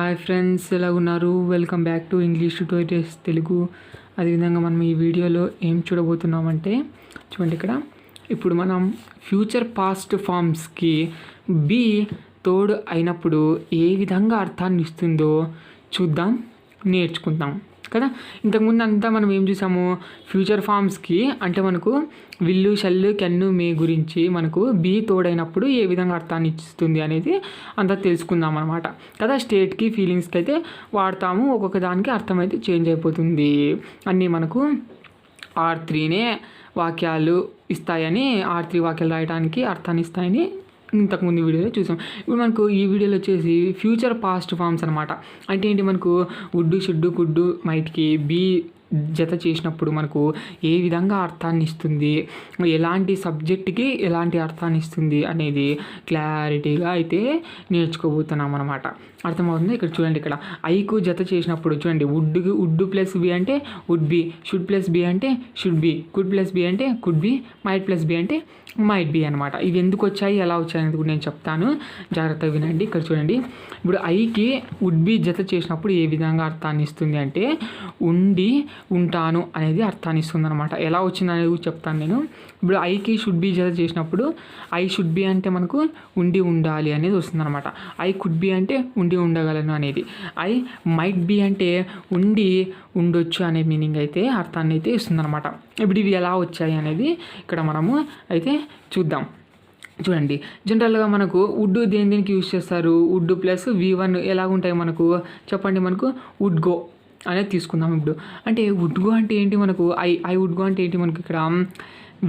Hi friends, ఎలా ఉన్నారు? Welcome back to English tutorials Telugu. అదేవిధంగా మనం ఈ వీడియోలో ఏం చూడబోతున్నామంటే చూడండి, ఇక్కడ ఇప్పుడు మనం ఫ్యూచర్ పాస్ట్ ఫామ్స్కి బీ తోడు అయినప్పుడు ఏ విధంగా అర్థాన్ని ఇస్తుందో చూద్దాం, నేర్చుకుందాం కదా. ఇంతకుముందు అంతా మనం ఏం చూసాము, ఫ్యూచర్ ఫామ్స్కి అంటే మనకు విల్లు, షల్లు, కెన్ను, మే గురించి మనకు బీ తోడైనప్పుడు ఏ విధంగా అర్థాన్ని ఇస్తుంది అనేది అంతా తెలుసుకుందాం అనమాట కదా. స్టేట్కి, ఫీలింగ్స్కి అయితే వాడతాము, ఒక్కొక్క దానికి అర్థం అయితే చేంజ్ అయిపోతుంది. అన్నీ మనకు R3నే వాక్యాలు ఇస్తాయని, R3 వాక్యాలు రాయడానికి అర్థాన్ని ఇస్తాయని ఇంతకుముందు వీడియోలో చూసాం. ఇప్పుడు మనకు ఈ వీడియోలో వచ్చేసి ఫ్యూచర్ పాస్ట్ ఫామ్స్ అనమాట. అంటే ఏంటి, మనకు వుడ్, షుడ్, కుడ్, మైట్కి బీ జత చేసినప్పుడు మనకు ఏ విధంగా అర్థాన్ని ఇస్తుంది, ఎలాంటి సబ్జెక్ట్కి ఎలాంటి అర్థాన్ని ఇస్తుంది అనేది క్లారిటీగా అయితే నేర్చుకోబోతున్నాం అనమాట. అర్థమవుతుంది. ఇక్కడ చూడండి, ఇక్కడ ఐకు జత చేసినప్పుడు చూడండి, వుడ్ ప్లస్ బి అంటే would be, should plus be అంటే should be, could plus be అంటే could be, might plus be అంటే మైట్ బి అనమాట. ఇవి ఎందుకు వచ్చాయి, ఎలా వచ్చాయి అనేది కూడా నేను చెప్తాను, జాగ్రత్తగా వినండి. ఇక్కడ చూడండి, ఇప్పుడు ఐకి వుడ్ బి జత చేసినప్పుడు ఏ విధంగా అర్థాన్ని ఇస్తుంది అంటే ఉండి, ఉంటాను అనేది అర్థాన్ని ఇస్తుంది అనమాట. ఎలా వచ్చింది అనేది కూడా చెప్తాను నేను. ఇప్పుడు ఐకి షుడ్ బి జత చేసినప్పుడు ఐ షుడ్ బి అంటే మనకు ఉండి, ఉండాలి అనేది వస్తుంది అనమాట. ఐ కుడ్ బి అంటే ఉండి, ఉండగలను అనేది. ఐ మైట్ బి అంటే ఉండి, ఉండొచ్చు అనే మీనింగ్ అయితే అర్థాన్ని అయితే ఇస్తుంది అనమాట. ఇప్పుడు ఇవి ఎలా వచ్చాయి అనేది ఇక్కడ మనము అయితే చూద్దాం. చూడండి, జనరల్గా మనకు వుడ్ దేనికి యూజ్ చేస్తారు, వుడ్ ప్లస్ V1 ఎలాగుంటాయి మనకు చెప్పండి. మనకు వుడ్ గో అనేది తీసుకుందాం. ఇప్పుడు అంటే వుడ్ గో అంటే ఏంటి, మనకు ఐ వుడ్ గో అంటే ఏంటి, మనకు ఇక్కడ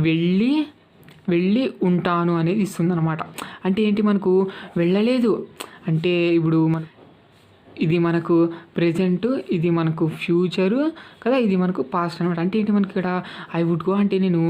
వెళ్ళి ఉంటాను అనేది ఇస్తుంది అనమాట. అంటే ఏంటి, మనకు వెళ్ళలేదు అంటే ఇప్పుడు ఇది మనకు ప్రెజెంట్, ఇది మనకు ఫ్యూచరు కదా, ఇది మనకు పాస్ట్ అనమాట. అంటే ఏంటి, మనకి ఇక్కడ ఐ వుడ్ గో అంటే నేను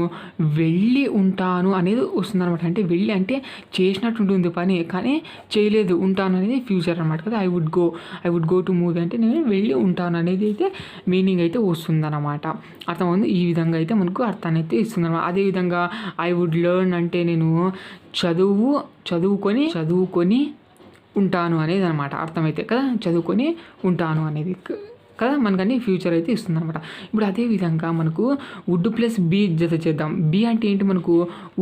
వెళ్ళి ఉంటాను అనేది వస్తుంది అనమాట. అంటే వెళ్ళి అంటే చేసినట్టు ఉంటుంది పని, కానీ చేయలేదు, ఉంటాను అనేది ఫ్యూచర్ అనమాట కదా. I would go to movie అంటే నేను వెళ్ళి ఉంటాను అనేది అయితే మీనింగ్ అయితే వస్తుంది అనమాట. అర్థమవుతుంది. ఈ విధంగా అయితే మనకు అర్థాన్ని అయితే ఇస్తుంది అనమాట. అదేవిధంగా ఐ వుడ్ లెర్న్ అంటే నేను చదువుకొని ఉంటాను అనేది అనమాట. అర్థమైతే కదా, చదువుకొని ఉంటాను అనేది కదా, మనకని ఫ్యూచర్ అయితే ఇస్తుంది అనమాట. ఇప్పుడు అదేవిధంగా మనకు వుడ్ ప్లస్ బి జత చేద్దాం. బి అంటే ఏంటి, మనకు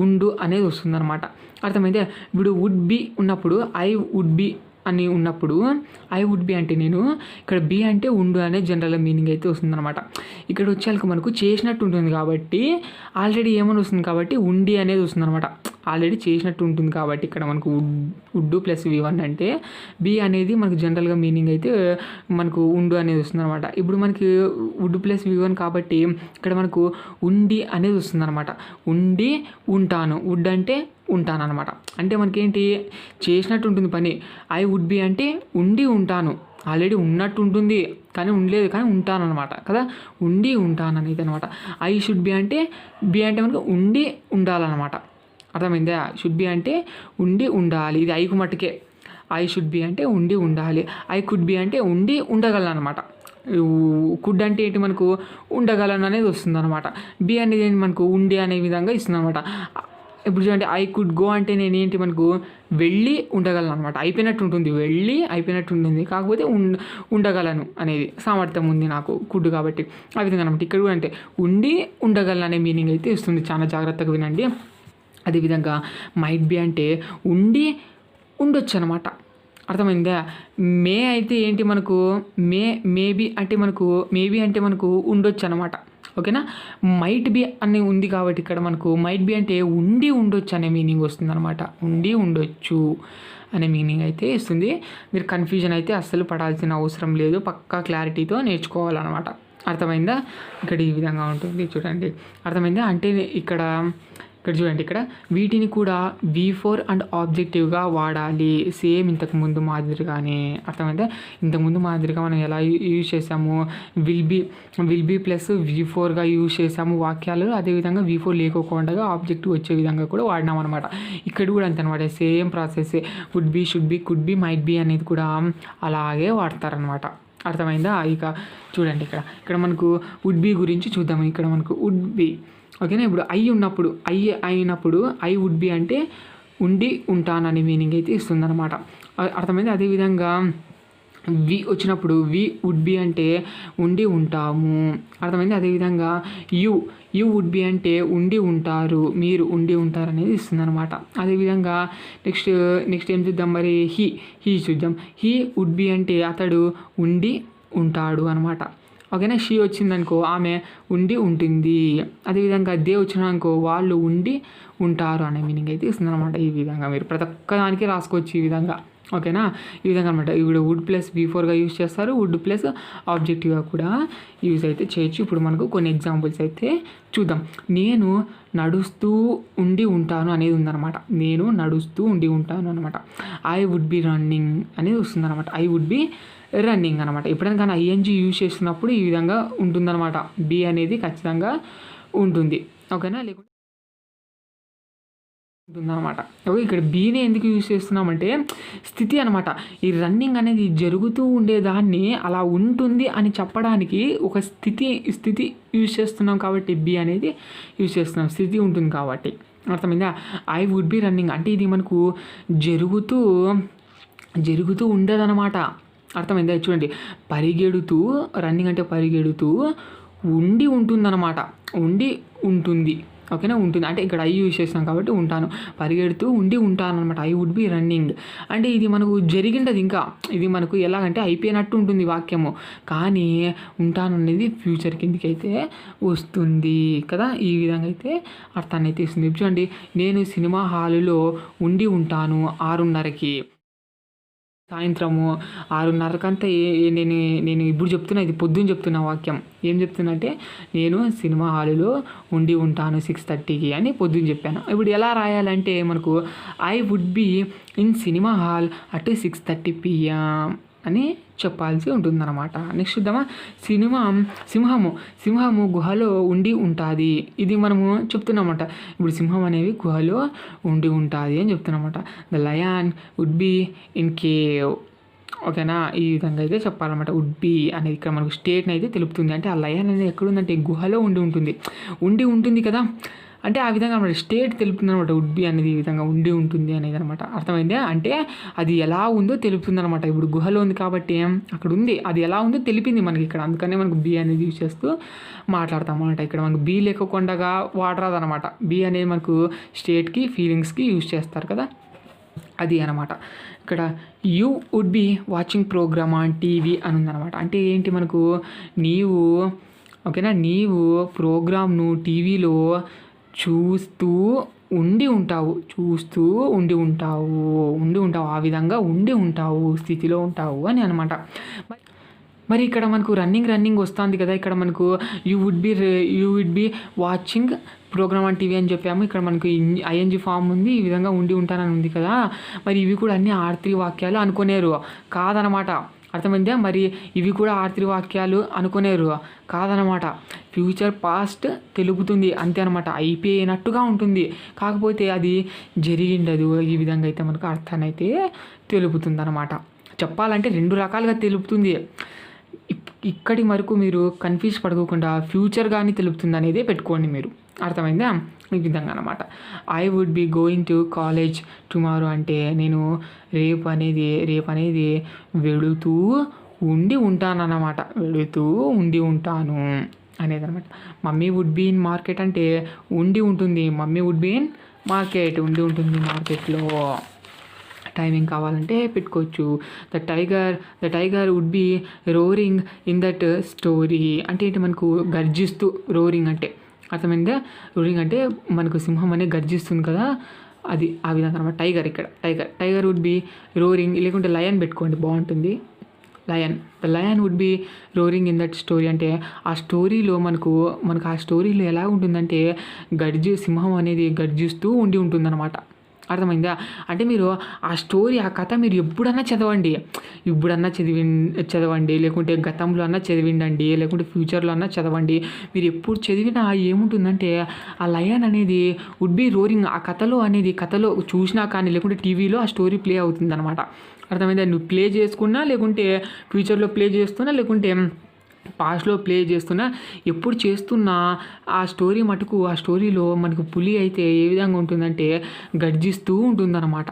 ఉండు అనేది వస్తుంది అనమాట. అర్థమైతే. ఇప్పుడు వుడ్ బి ఉన్నప్పుడు ఐ వుడ్ బి అని ఉన్నప్పుడు ఐ వుడ్ బి అంటే నేను, ఇక్కడ బి అంటే ఉండు అనే జనరల్ మీనింగ్ అయితే వస్తుందన్నమాట. ఇక్కడ వచ్చేళ్ళకి మనకు చేసినట్టు ఉంటుంది కాబట్టి ఆల్రెడీ ఏమని వస్తుంది కాబట్టి ఉండి అనేది వస్తుందన్నమాట. ఆల్రెడీ చేసినట్టు ఉంటుంది కాబట్టి ఇక్కడ మనకు వుడ్ ప్లస్ V1 అంటే బి అనేది మనకు జనరల్గా మీనింగ్ అయితే మనకు ఉండు అనేది వస్తుందన్నమాట. ఇప్పుడు మనకి వుడ్ ప్లస్ V1 కాబట్టి ఇక్కడ మనకు ఉండి అనేది వస్తుందన్నమాట. ఉండి, ఉంటాను. వుడ్ అంటే ఉంటాను అనమాట. అంటే మనకేంటి, చేసినట్టు ఉంటుంది పని. ఐ వుడ్ బి అంటే ఉండి, ఉంటాను. ఆల్రెడీ ఉన్నట్టు ఉంటుంది కానీ ఉండలేదు, కానీ ఉంటాను అనమాట కదా. ఉండి, ఉంటాను అనేది అనమాట. ఐ షుడ్ బి అంటే మనకు ఉండి ఉండాలన్నమాట. అర్థమైందా. షుడ్ బి అంటే ఉండి, ఉండాలి. ఇది ఐకు మట్టుకే. ఐ షుడ్ బి అంటే ఉండి, ఉండాలి. ఐ కుడ్ బి అంటే ఉండి, ఉండగలను అనమాట. కుడ్ అంటే ఏంటి, మనకు ఉండగలను అనేది వస్తుంది అనమాట. బి అనేది ఏంటి, మనకు ఉండి అనే విధంగా ఇస్తుంది అనమాట. ఇప్పుడు చూడండి, ఐ కుడ్ గో అంటే నేనేంటి, మనకు వెళ్ళి ఉండగలను అనమాట. అయిపోయినట్టు ఉంటుంది, వెళ్ళి అయిపోయినట్టు ఉంటుంది, కాకపోతే ఉండగలను అనేది సామర్థ్యం ఉంది నాకు, కుడ్ కాబట్టి. ఆ విధంగా అనమాట. ఇక్కడ కూడా అంటే ఉండి, ఉండగలను అనే మీనింగ్ అయితే ఇస్తుంది. చాలా జాగ్రత్తగా వినండి. అదేవిధంగా మైట్ బి అంటే ఉండి, ఉండొచ్చు అనమాట. అర్థమైందా. మే అయితే ఏంటి, మనకు మేబీ అంటే మనకు ఉండొచ్చు అనమాట. ఓకేనా. మైట్ బి అని ఉంది కాబట్టి ఇక్కడ మనకు మైట్ బి అంటే ఉండి, ఉండొచ్చు అనే మీనింగ్ వస్తుంది అనమాట. ఉండి, ఉండొచ్చు అనే మీనింగ్ అయితే ఇస్తుంది. మీరు కన్ఫ్యూజన్ అయితే అస్సలు పడాల్సిన అవసరం లేదు, పక్కా క్లారిటీతో నేర్చుకోవాలన్నమాట. అర్థమైందా. ఇక్కడ ఈ విధంగా ఉంటుంది చూడండి. అర్థమైందా. అంటే ఇక్కడ చూడండి, ఇక్కడ వీటిని కూడా V4 అండ్ ఆబ్జెక్టివ్గా వాడాలి, సేమ్ ఇంతకుముందు మాదిరిగానే. అర్థమైందా. ఇంతకుముందు మాదిరిగా మనం ఎలా యూజ్ చేసాము, విల్ బీ ప్లస్ V4గా యూజ్ చేసాము వాక్యాలు. అదేవిధంగా V4 లేకోకుండా ఆబ్జెక్టివ్ వచ్చే విధంగా కూడా వాడినాం అనమాట. ఇక్కడ కూడా అంతే అనమాట, same process. Would be, should be, could be, might be అనేది కూడా అలాగే వాడతారనమాట. అర్థమైందా. ఇక చూడండి, ఇక్కడ మనకు వుడ్ బి గురించి చూద్దాము. ఇక్కడ మనకు వుడ్ బి ఓకేనా. ఇప్పుడు అయినప్పుడు ఐ వుడ్ బి అంటే ఉండి, ఉంటాను అనే మీనింగ్ అయితే ఇస్తుందన్నమాట. అర్థమైంది. అదేవిధంగా వి వచ్చినప్పుడు వి వుడ్ బి అంటే ఉండి ఉంటాము, అర్థమైంది. అదేవిధంగా యు యు వుడ్ బి అంటే ఉండి ఉంటారు, మీరు ఉండి ఉంటారు అనేది ఇస్తుంది అనమాట. అదేవిధంగా నెక్స్ట్ నెక్స్ట్ ఏం చూద్దాం మరి, హీ చూద్దాం. హీ వుడ్ బి అంటే అతడు ఉండి ఉంటాడు అనమాట. ఓకేనా. షీ వచ్చిందనుకో ఆమె ఉండి ఉంటుంది. అదేవిధంగా దే వచ్చినాకో వాళ్ళు ఉండి ఉంటారు అనే మీనింగ్ అయితే ఇస్తుంది అనమాట. ఈ విధంగా మీరు ప్రతి ఒక్క దానికి రాసుకోవచ్చు ఈ విధంగా. ఓకేనా. ఈ విధంగా అనమాట. ఇప్పుడు వుడ్ ప్లస్ V4గా యూజ్ చేస్తారు, వుడ్ ప్లస్ ఆబ్జెక్టివ్గా కూడా యూజ్ అయితే చేయొచ్చు. ఇప్పుడు మనకు కొన్ని ఎగ్జాంపుల్స్ అయితే చూద్దాం. నేను నడుస్తూ ఉండి ఉంటాను అనేది ఉందన్నమాట. నేను నడుస్తూ ఉండి ఉంటాను అనమాట. ఐ వుడ్ బి రన్నింగ్ అనేది వస్తుందన్నమాట. ఐ వుడ్ బి రన్నింగ్ అనమాట. ఎప్పుడైనా కానీ ఐఎన్జీ యూజ్ చేస్తున్నప్పుడు ఈ విధంగా ఉంటుందన్నమాట. బి అనేది ఖచ్చితంగా ఉంటుంది. ఓకేనా. లేకుంటే ఉంటుందన్నమాట. ఓకే. ఇక్కడ బీని ఎందుకు యూజ్ చేస్తున్నామంటే స్థితి అనమాట. ఈ రన్నింగ్ అనేది జరుగుతూ ఉండేదాన్ని అలా ఉంటుంది అని చెప్పడానికి ఒక స్థితి యూజ్ చేస్తున్నాం కాబట్టి బి అనేది యూజ్ చేస్తున్నాం. స్థితి ఉంటుంది కాబట్టి. అర్థమైందా. ఐ వుడ్ బి రన్నింగ్ అంటే ఇది మనకు జరుగుతూ ఉండేదన్నమాట. అర్థమైందా. చూడండి, పరిగెడుతూ, రన్నింగ్ అంటే పరిగెడుతూ ఉండి ఉంటుందన్నమాట. ఉండి ఉంటుంది. ఓకేనా. ఉంటుంది అంటే ఇక్కడ ఐ యూజ్ చేస్తాం కాబట్టి ఉంటాను, పరిగెడుతూ ఉండి ఉంటాను అనమాట. ఐ వుడ్ బి రన్నింగ్ అంటే ఇది మనకు జరిగిండదు, ఇంకా ఇది మనకు ఎలాగంటే అయిపోయినట్టు ఉంటుంది వాక్యము, కానీ ఉంటాను అనేది ఫ్యూచర్ కిందకి అయితే వస్తుంది కదా. ఈ విధంగా అయితే అర్థాన్ని అయితే ఇస్తుంది. చూడండి, నేను సినిమా హాలులో ఉండి ఉంటాను 6:30కి. సాయంత్రము 6:30కంతా నేను ఇప్పుడు చెప్తున్నా, ఇది పొద్దున్న చెప్తున్నా వాక్యం. ఏం చెప్తున్నా అంటే నేను సినిమా హాలులో ఉండి ఉంటాను 6:30కి అని పొద్దున్న చెప్పాను. ఇప్పుడు ఎలా రాయాలంటే మనకు I would be in cinema hall at 6:30 PM అని చెప్పాల్సి ఉంటుందన్నమాట. నెక్స్ట్ చూద్దామా. సింహము గుహలో ఉండి ఉంటుంది. ఇది మనము చెప్తున్నామన్నమాట. ఇప్పుడు సింహం అనేవి గుహలో ఉండి ఉంటుంది అని చెప్తున్నామన్నమాట. The lion would be in cave. ఓకేనా. ఈ విధంగా అయితే చెప్పాలన్నమాట. వుడ్ బి అనేది ఇక్కడ మనకు స్టేట్ని అయితే తెలుపుతుంది. అంటే ఆ లయన్ అనేది ఎక్కడుందంటే గుహలో ఉండి ఉంటుంది కదా. అంటే ఆ విధంగా అనమాట స్టేట్ తెలుపుతుంది అనమాట. వుడ్ బి అనేది ఈ విధంగా ఉండి ఉంటుంది అనేది అనమాట. అర్థమైందా. అంటే అది ఎలా ఉందో తెలుపుతుంది అనమాట. ఇప్పుడు గుహలో ఉంది కాబట్టి అక్కడ ఉంది, అది ఎలా ఉందో తెలిపింది మనకి ఇక్కడ. అందుకనే మనకు బి అనేది యూజ్ చేస్తూ మాట్లాడతాం అనమాట. ఇక్కడ మనకు బి లేకుండా వాడరాదనమాట. బి అనేది మనకు స్టేట్కి, ఫీలింగ్స్కి యూజ్ చేస్తారు కదా, అది అనమాట. ఇక్కడ you would be watching program on TV అని ఉందన్నమాట. అంటే ఏంటి మనకు, నీవు ప్రోగ్రామ్ను టీవీలో చూస్తూ ఉండి ఉంటావు, ఆ విధంగా ఉండి ఉంటావు, స్థితిలో ఉంటావు అని అనమాట. మరి ఇక్కడ మనకు రన్నింగ్ వస్తుంది కదా. ఇక్కడ మనకు you would be watching program on TV అని చెప్పాము. ఇక్కడ మనకు ఐఎన్జీ ఫామ్ ఉంది, ఈ విధంగా ఉండి ఉంటానని ఉంది కదా. మరి ఇవి కూడా అన్ని R3 వాక్యాలు అనుకునేరు కాదనమాట. అర్థమైందా. మరి ఇవి కూడా R3 వాక్యాలు అనుకునేరు కాదనమాట. ఫ్యూచర్ పాస్ట్ తెలుపుతుంది అంతే అనమాట. అయిపోయినట్టుగా ఉంటుంది, కాకపోతే అది జరిగిండదు. ఈ విధంగా అయితే మనకు అర్థాన్ని అయితే తెలుపుతుంది అనమాట. చెప్పాలంటే 2 రకాలుగా తెలుపుతుంది. ఇక్కడి వరకు మీరు కన్ఫ్యూజ్ పడుకోకుండా ఫ్యూచర్ కానీ తెలుపుతుంది అనేది పెట్టుకోండి మీరు. అర్థమైందా. ఈ విధంగా అనమాట. I would be going to college tomorrow అంటే నేను రేపు అనేది వెళుతూ ఉండి ఉంటానన్నమాట. వెళుతూ ఉండి ఉంటాను అనేది అనమాట. Mummy would be in market అంటే ఉండి ఉంటుంది. Mummy would be in market ఉండి ఉంటుంది మార్కెట్లో. టైమింగ్ కావాలంటే పెట్టుకోవచ్చు. The tiger would be roaring in that story అంటే ఏంటి మనకు గర్జిస్తూ, రోరింగ్ అంటే అర్థమైందా. రోరింగ్ అంటే మనకు సింహం అనేది గర్జిస్తుంది కదా, అది ఆ విధంగా అనమాట. టైగర్ వుడ్ బి రోరింగ్, లేకుంటే లయన్ పెట్టుకోండి బాగుంటుంది. The lion would be roaring in that story అంటే ఆ స్టోరీలో మనకు ఆ స్టోరీలో ఎలా ఉంటుందంటే సింహం అనేది గర్జిస్తూ ఉంటుందన్నమాట. అర్థమైందా. అంటే మీరు ఆ స్టోరీ, ఆ కథ మీరు ఎప్పుడన్నా చదవండి, లేకుంటే గతంలో అన్నా చదివిండండి, లేకుంటే ఫ్యూచర్లో అన్నా చదవండి. మీరు ఎప్పుడు చదివినా ఏముంటుందంటే ఆ లయన్ అనేది వుడ్ బి రోరింగ్, ఆ కథలో చూసినా కానీ లేకుంటే టీవీలో ఆ స్టోరీ ప్లే అవుతుంది అనమాట. అర్థమైందా. నువ్వు ప్లే చేసుకున్నా, లేకుంటే ఫ్యూచర్లో ప్లే చేస్తున్నా, లేకుంటే పాస్ట్లో ప్లే చేస్తున్నా, ఎప్పుడు చేస్తున్నా ఆ స్టోరీ మటుకు, ఆ స్టోరీలో మనకు పులి అయితే ఏ విధంగా ఉంటుందంటే గర్జిస్తూ ఉంటుందన్నమాట.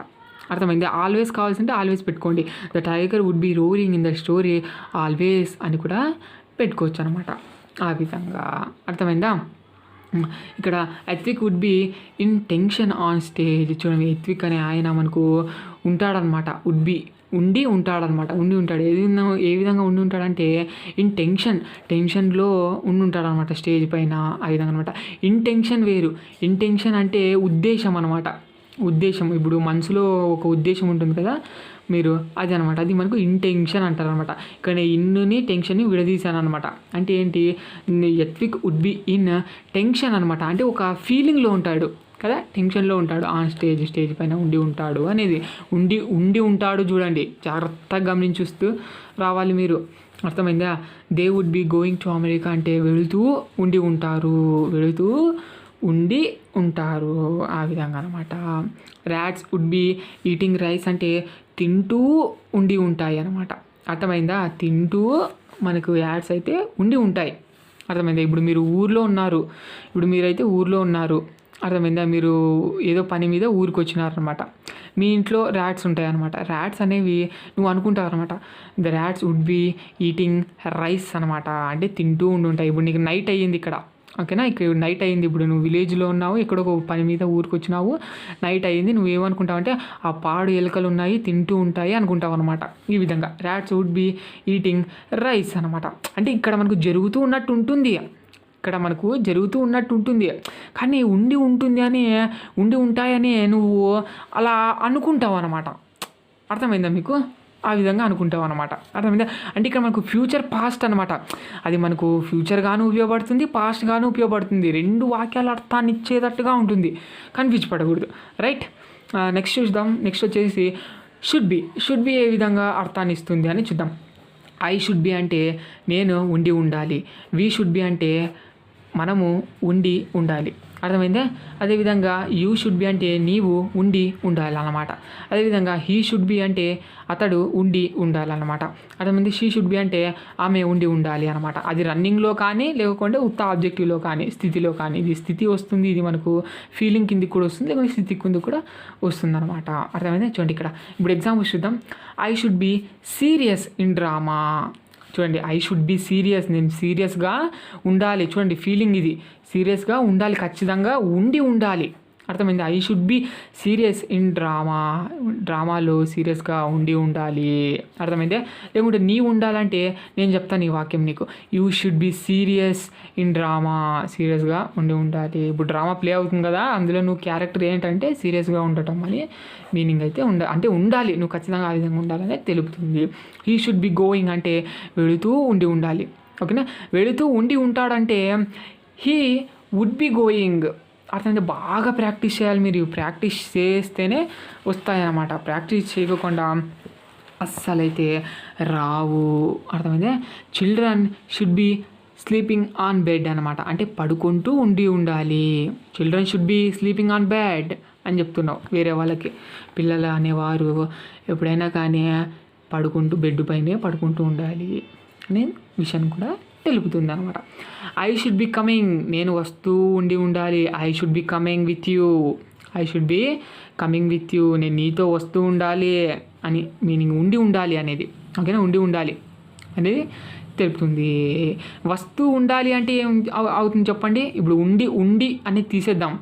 అర్థమైంది. ఆల్వేస్ కావాల్సింటే ఆల్వేస్ పెట్టుకోండి. The tiger would be roaring in the story always అని కూడా పెట్టుకోవచ్చు అనమాట. ఆ విధంగా అర్థమైందా. ఇక్కడ Ethvik would be in tension on stage. చూడండి, ఎత్విక్ అనే ఆయన మనకు ఉంటాడనమాట. వుడ్ బి ఉండి ఉంటాడనమాట. ఏ విధంగా ఉండి ఉంటాడంటే ఇన్ టెన్షన్లో ఉండి ఉంటాడనమాట స్టేజ్ పైన. ఆ విధంగా అనమాట. ఇంటెన్షన్ వేరు. ఇంటెన్షన్ అంటే ఉద్దేశం అనమాట. ఉద్దేశం, ఇప్పుడు మనసులో ఒక ఉద్దేశం ఉంటుంది కదా మీరు, అది అనమాట. అది మనకు ఇంటెన్షన్ అంటారు అనమాట. ఇక్కడ ఇన్నుని టెన్షన్ని విడదీశాను అనమాట. అంటే ఏంటి, Ethvik would be in tension అనమాట. అంటే ఒక ఫీలింగ్లో ఉంటాడు కదా, టెన్షన్లో ఉంటాడు. ఆన్ స్టేజ్ పైన ఉండి ఉంటాడు అనేది. ఉండి ఉంటాడు. చూడండి, జాగ్రత్తగా గమనించుస్తూ రావాలి మీరు. అర్థమైందా. They would be going to America అంటే వెళుతూ ఉండి ఉంటారు. ఆ విధంగా అనమాట. Rats would be eating rice అంటే తింటూ ఉండి ఉంటాయి అనమాట. అర్థమైందా. తింటూ మనకు యాడ్స్ అయితే ఉండి ఉంటాయి. అర్థమైందా. ఇప్పుడు మీరైతే ఊర్లో ఉన్నారు. అర్థమైందా. మీరు ఏదో పని మీద ఊరికి వచ్చినారనమాట. మీ ఇంట్లో ర్యాట్స్ ఉంటాయి అనమాట. ర్యాట్స్ అనేవి నువ్వు అనుకుంటావు అనమాట. The rats would be eating rice అనమాట. అంటే తింటూ ఉండి ఉంటాయి. ఇప్పుడు నీకు నైట్ అయ్యింది ఇక్కడ, ఓకేనా. ఇక్కడ నైట్ అయ్యింది. ఇప్పుడు నువ్వు విలేజ్లో ఉన్నావు, ఎక్కడో ఒక పని మీద ఊరికి వచ్చినావు, నైట్ అయ్యింది. నువ్వేమనుకుంటావు అంటే ఆ పాడు ఎలుకలు ఉన్నాయి, తింటూ ఉంటాయి అనుకుంటావు అనమాట. ఈ విధంగా rats would be eating rice అనమాట. అంటే ఇక్కడ మనకు జరుగుతూ ఉన్నట్టు ఉంటుంది, కానీ ఉండి ఉంటాయని నువ్వు అలా అనుకుంటావు అనమాట. అర్థమైందా మీకు. ఆ విధంగా అనుకుంటావు అనమాట. అర్థమైందా. అంటే ఇక్కడ మనకు ఫ్యూచర్ పాస్ట్ అనమాట. అది మనకు ఫ్యూచర్గాను ఉపయోగపడుతుంది, పాస్ట్గాను ఉపయోగపడుతుంది. రెండు వాక్యాల అర్థాన్ని ఇచ్చేటట్టుగా ఉంటుంది. కన్ఫ్యూజ్ పడకూడదు. రైట్. నెక్స్ట్ చూద్దాం. నెక్స్ట్ వచ్చేసి షుడ్ బి ఏ విధంగా అర్థాన్ని ఇస్తుంది అని చూద్దాం. ఐ షుడ్ బి అంటే నేను ఉండి ఉండాలి. వి షుడ్ బి అంటే మనము ఉండి ఉండాలి. అర్థమైందా. అదేవిధంగా యూ షుడ్ బి అంటే నీవు ఉండి ఉండాలి అన్నమాట. అదేవిధంగా హీ షుడ్ బి అంటే అతడు ఉండి ఉండాలన్నమాట. అర్థమైంది. షీ షుడ్ బి అంటే ఆమె ఉండి ఉండాలి అనమాట. అది రన్నింగ్లో కానీ, లేకుంటే ఉత్త ఆబ్జెక్టివ్లో కానీ, స్థితిలో కానీ. ఇది స్థితి వస్తుంది, ఇది మనకు ఫీలింగ్ కిందికి కూడా వస్తుంది, లేకుంటే స్థితి కింద కూడా వస్తుంది అనమాట. అర్థమైందా. చూడండి, ఇక్కడ ఇప్పుడు ఎగ్జాంపుల్స్ చూద్దాం. I should be serious in drama. చూడండి, ఐ షుడ్ బి సీరియస్, నేను సీరియస్గా ఉండాలి. చూడండి, ఫీలింగ్ ఇది. సీరియస్గా ఉండాలి, ఖచ్చితంగా ఉండి ఉండాలి. అర్థమైంది. I should be serious in డ్రామాలో సీరియస్గా ఉండి ఉండాలి. అర్థమైందే. లేకుంటే నీ ఉండాలంటే నేను చెప్తాను ఈ వాక్యం నీకు. You should be serious in drama, సీరియస్గా ఉండి ఉండాలి. ఇప్పుడు డ్రామా ప్లే అవుతుంది కదా, అందులో నువ్వు క్యారెక్టర్ ఏంటంటే సీరియస్గా ఉండటం అని మీనింగ్ అయితే అంటే ఉండాలి, నువ్వు ఖచ్చితంగా ఆ విధంగా ఉండాలని తెలుపుతుంది. హీ షుడ్ బి గోయింగ్ అంటే వెళుతూ ఉండి ఉండాలి. ఓకేనా. వెళుతూ ఉండి ఉంటాడంటే హీ వుడ్ బి గోయింగ్. అర్థమైతే. బాగా ప్రాక్టీస్ చేయాలి మీరు. ప్రాక్టీస్ చేస్తేనే వస్తాయన్నమాట. ప్రాక్టీస్ చేయకుండా అస్సలైతే రావు. అర్థమైతే. Children should be sleeping on bed అనమాట. అంటే పడుకుంటూ ఉండి ఉండాలి. Children should be sleeping on bed అని చెప్తున్నావు వేరే వాళ్ళకి. పిల్లలు అనేవారు ఎప్పుడైనా కానీ బెడ్ పైనే పడుకుంటూ ఉండాలి అనే విషయం కూడా తెలుపుతుంది అనమాట. ఐ షుడ్ బి కమింగ్, నేను వస్తూ ఉండి ఉండాలి. I should be coming with you, నేను నీతో వస్తూ ఉండాలి అని మీనింగ్. ఉండి ఉండాలి అనేది, ఓకేనా. ఉండి ఉండాలి అనేది తెలుపుతుంది. వస్తూ ఉండాలి అంటే ఏం అవుతుంది చెప్పండి. ఇప్పుడు ఉండి అనేది తీసేద్దాం,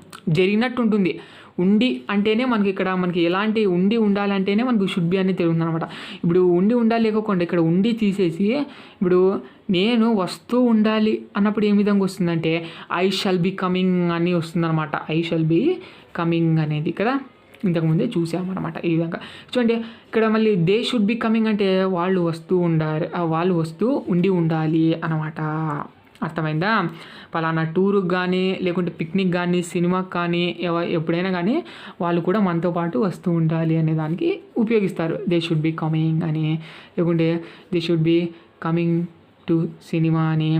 జరిగినట్టు ఉంటుంది. ఉండి అంటేనే మనకి ఎలాంటి ఉండి ఉండాలంటేనే మనకు షుడ్ బి అనేది తెలుస్తుంది అనమాట. ఇప్పుడు ఉండి ఉండాలి లేకుండా ఇక్కడ ఉండి తీసేసి ఇప్పుడు నేను వస్తూ ఉండాలి అన్నప్పుడు ఏ విధంగా వస్తుందంటే ఐ షల్ బి కమింగ్ అని వస్తుందన్నమాట. ఐ షల్ బి కమింగ్ అనేది కదా ఇంతకుముందే చూసామన్నమాట. ఈ విధంగా చూడండి. ఇక్కడ మళ్ళీ దే షుడ్ బి కమింగ్ అంటే వాళ్ళు వస్తూ ఉండి ఉండాలి అన్నమాట. అర్థమైందా. పలానా టూరుకి కానీ, లేకుంటే పిక్నిక్ కానీ, సినిమాకి కానీ, ఎప్పుడైనా కానీ వాళ్ళు కూడా మనతో పాటు వస్తూ ఉండాలి అనే దానికి ఉపయోగిస్తారు. దే షుడ్ బి కమింగ్ అని, లేకుంటే they should be coming to cinema అని.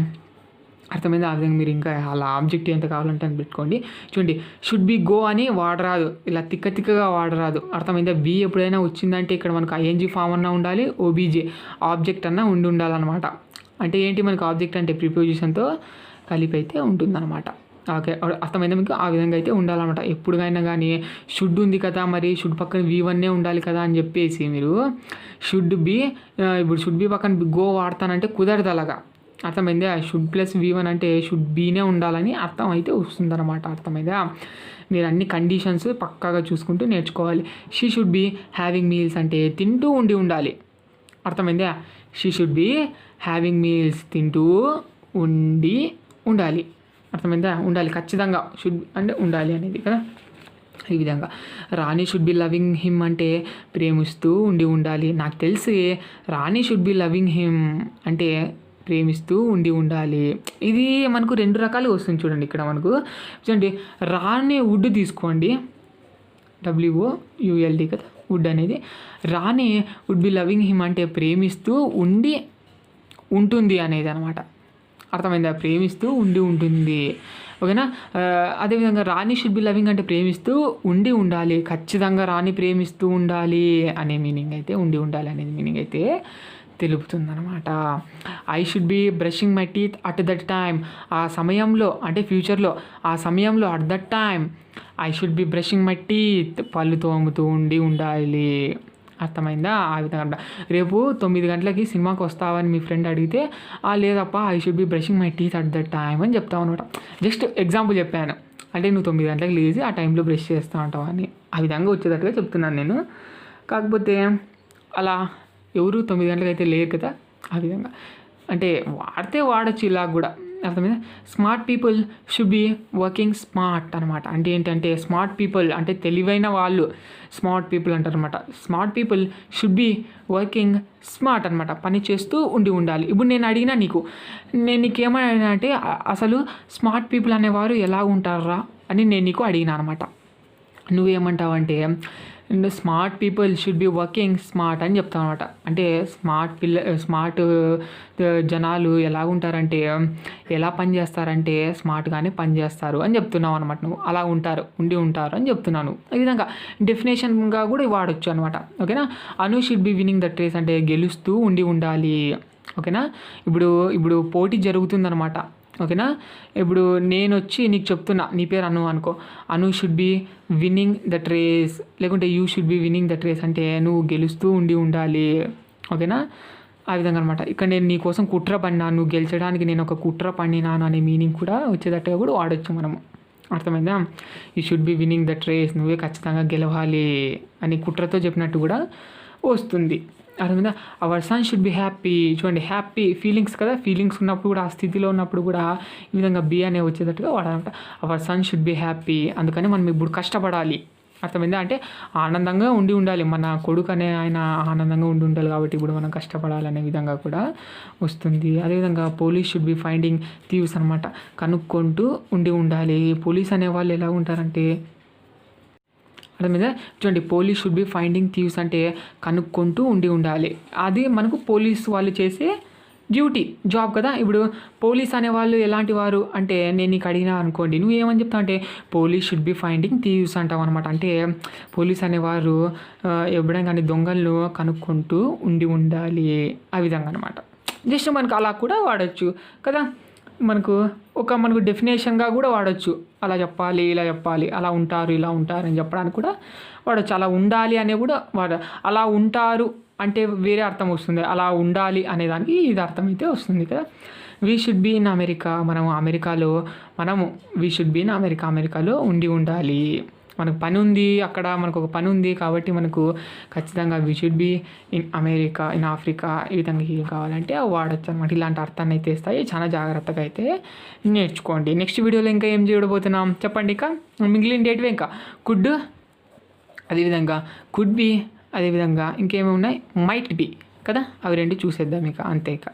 అర్థమైందా. ఆ విధంగా మీరు ఇంకా అలా ఆబ్జెక్ట్ ఎంత కావాలంటే అని పెట్టుకోండి. చూడండి, షుడ్ బి గో అని వాడరాదు, ఇలా తిక్కగా వాడరాదు. అర్థమైందా. బి ఎప్పుడైనా వచ్చిందంటే ఇక్కడ మనకు ఐఎన్జీ ఫామ్ అన్నా ఉండాలి, ఓబీజే ఆబ్జెక్ట్ అన్నా ఉండాలన్నమాట. అంటే ఏంటి, మనకు ఆబ్జెక్ట్ అంటే ప్రిపోజిషన్తో కలిపి అయితే ఉంటుందన్నమాట. ఓకే, అర్థమైందా మీకు? ఆ విధంగా అయితే ఉండాలన్నమాట. ఎప్పుడైనా కానీ షుడ్ ఉంది కదా, మరి షుడ్ పక్కన V1 ఉండాలి కదా అని చెప్పేసి మీరు షుడ్ బి, ఇప్పుడు షుడ్ బి పక్కన గో వాడతానంటే కుదరదు అలాగా. అర్థమైందా? షుడ్ ప్లస్ V1 అంటే షుడ్ బీనే ఉండాలని అర్థం అయితే వస్తుందన్నమాట. అర్థమైందా? మీరు అన్ని కండిషన్స్ పక్కాగా చూసుకుంటూ నేర్చుకోవాలి. She should be having meals అంటే తింటూ ఉండాలి. అర్థమైందా? She should be having meals తింటూ ఉండాలి. అర్థమైందా? ఉండాలి, ఖచ్చితంగా షుడ్ అంటే ఉండాలి అనేది కదా. ఈ విధంగా రాణి షుడ్ బి లవింగ్ హిమ్ అంటే ప్రేమిస్తూ ఉండాలి. నాకు తెలిసి రాణి షుడ్ బి లవింగ్ హిమ్ అంటే ప్రేమిస్తూ ఉండాలి. ఇది మనకు 2 రకాలుగా వస్తుంది చూడండి. ఇక్కడ మనకు చూడండి, రాణి వుడ్ తీసుకోండి, WOULD కదా వుడ్ అనేది. రాణి వుడ్ బి లవింగ్ హిమ్ అంటే ప్రేమిస్తూ ఉంటుంది అనేది అనమాట. అర్థమైందా? ప్రేమిస్తూ ఉంటుంది. ఓకేనా? అదేవిధంగా రాణి షుడ్ బి లవింగ్ అంటే ప్రేమిస్తూ ఉండాలి. ఖచ్చితంగా రాణి ప్రేమిస్తూ ఉండాలి అనే మీనింగ్ అయితే ఉండాలి అనేది మీనింగ్ అయితే తెలుపుతుందన్నమాట. I should be brushing my teeth at that time, ఆ సమయంలో అంటే ఫ్యూచర్లో, ఆ సమయంలో at that time I should be brushing my teeth, పళ్ళు తోముతూ ఉండాలి. అర్థమైందా? ఆ విధంగా రేపు 9 గంటలకి సినిమాకి వస్తావని మీ ఫ్రెండ్ అడిగితే లేదప్పా I should be brushing my teeth at that time అని చెప్తావు అనమాట. జస్ట్ ఎగ్జాంపుల్ చెప్పాను, అంటే నువ్వు 9 గంటలకు లేచి ఆ టైంలో బ్రష్ చేస్తూ ఉంటావు అని. ఆ విధంగా వచ్చేటట్టుగా చెప్తున్నాను నేను. కాకపోతే అలా ఎవరు 9 గంటలకు అయితే లేరు కదా. ఆ విధంగా అంటే వాడితే వాడచ్చు ఇలా కూడా. అర్థమైందా? Smart people should be working smart అనమాట. అంటే ఏంటంటే స్మార్ట్ పీపుల్ అంటే తెలివైన వాళ్ళు స్మార్ట్ పీపుల్ అంటారు అనమాట. Smart people should be working smart అనమాట. పని చేస్తూ ఉండాలి. ఇప్పుడు నేను అడిగినా నేను నీకేమైనా అంటే అసలు స్మార్ట్ పీపుల్ అనేవారు ఎలా ఉంటారా అని నేను నీకు అడిగినా అనమాట. నువ్వేమంటావంటే smart people should be working smart అని చెప్తాను అనమాట. అంటే స్మార్ట్ జనాలు ఎలా ఉంటారంటే ఎలా పని చేస్తారంటే స్మార్ట్గానే పని చేస్తారు అని చెప్తున్నావు అనమాట. నువ్వు అలా ఉంటారు అని చెప్తున్నాను. ఈ విధంగా డెఫినేషన్గా కూడా వాడచ్చు అనమాట. ఓకేనా? Anu should be winning the race అంటే గెలుస్తూ ఉండాలి. ఓకేనా? ఇప్పుడు పోటీ జరుగుతుందనమాట. ఓకేనా? ఇప్పుడు నేను వచ్చి నీకు చెప్తున్నా, నీ పేరు అను అనుకో, Anu should be winning that race, లేకుంటే you should be winning that race అంటే నువ్వు గెలుస్తూ ఉండాలి. ఓకేనా? ఆ విధంగా అనమాట. ఇక్కడ నేను నీ కోసం కుట్ర పడినాను, నువ్వు గెలిచడానికి నేను ఒక కుట్ర పడినాను అనే మీనింగ్ కూడా వచ్చేటట్టుగా కూడా వాడచ్చు మనము. అర్థమైందా? You should be winning that race, నువ్వే ఖచ్చితంగా గెలవాలి అని కుట్రతో చెప్పినట్టు కూడా వస్తుంది. అర్థమైందా? Our son should be happy. చూడండి, హ్యాపీ ఫీలింగ్స్ కదా, ఫీలింగ్స్ ఉన్నప్పుడు కూడా, ఆ స్థితిలో ఉన్నప్పుడు కూడా ఈ విధంగా బి అనే వచ్చేటట్టుగా వాడాలంట. Our son should be happy, అందుకని మనం ఇప్పుడు కష్టపడాలి. అర్థమైందా? అంటే ఆనందంగా ఉండాలి. మన కొడుకు అనే ఆయన ఆనందంగా ఉండాలి కాబట్టి ఇప్పుడు మనం కష్టపడాలనే విధంగా కూడా వస్తుంది. అదేవిధంగా police should be finding thieves అనమాట. కనుక్కుంటూ ఉండాలి. పోలీస్ అనేవాళ్ళు ఎలా ఉంటారంటే అర్థమైందా? చూడండి, police should be finding thieves అంటే కనుక్కుంటూ ఉండాలి. అది మనకు పోలీస్ వాళ్ళు చేసే డ్యూటీ, జాబ్ కదా. ఇప్పుడు పోలీస్ అనేవాళ్ళు ఎలాంటి వారు అంటే నేను నీకు అడిగినా అనుకోండి, నువ్వు ఏమని చెప్తావు అంటే police should be finding thieves అంటావు అనమాట. అంటే పోలీస్ అనేవారు ఎప్పుడైనా కానీ దొంగలను కనుక్కుంటూ ఉండాలి. ఆ విధంగా అనమాట. జస్ట్ మనకు అలా కూడా వాడచ్చు కదా. మనకు డెఫినేషన్గా కూడా వాడచ్చు. అలా చెప్పాలి, ఇలా చెప్పాలి, అలా ఉంటారు, ఇలా ఉంటారు అని చెప్పడానికి కూడా వాడచ్చు. అలా ఉండాలి అనే కూడా అలా ఉంటారు అంటే వేరే అర్థం వస్తుంది. అలా ఉండాలి అనేదానికి ఇది అర్థం అయితే వస్తుంది కదా. We should be in America, we should be in అమెరికాలో ఉండాలి. మనకు పని ఉంది అక్కడ, మనకు ఒక పని ఉంది కాబట్టి మనకు ఖచ్చితంగా we should be in America, in Africa, ఈ విధంగా ఏం కావాలంటే వాడచ్చు అనమాట. ఇలాంటి అర్థాన్ని అయితే ఇస్తాయి. చాలా జాగ్రత్తగా అయితే నేర్చుకోండి. నెక్స్ట్ వీడియోలో ఇంకా ఏం చేయబోతున్నాం చెప్పండి. ఇక మిగిలిన డేట్వే ఇంకా కుడ్, అదేవిధంగా కుడ్ బి, అదేవిధంగా ఇంకేమి ఉన్నాయి మైట్ బి కదా. అవి రెండు చూసేద్దాం ఇక, అంతే ఇక.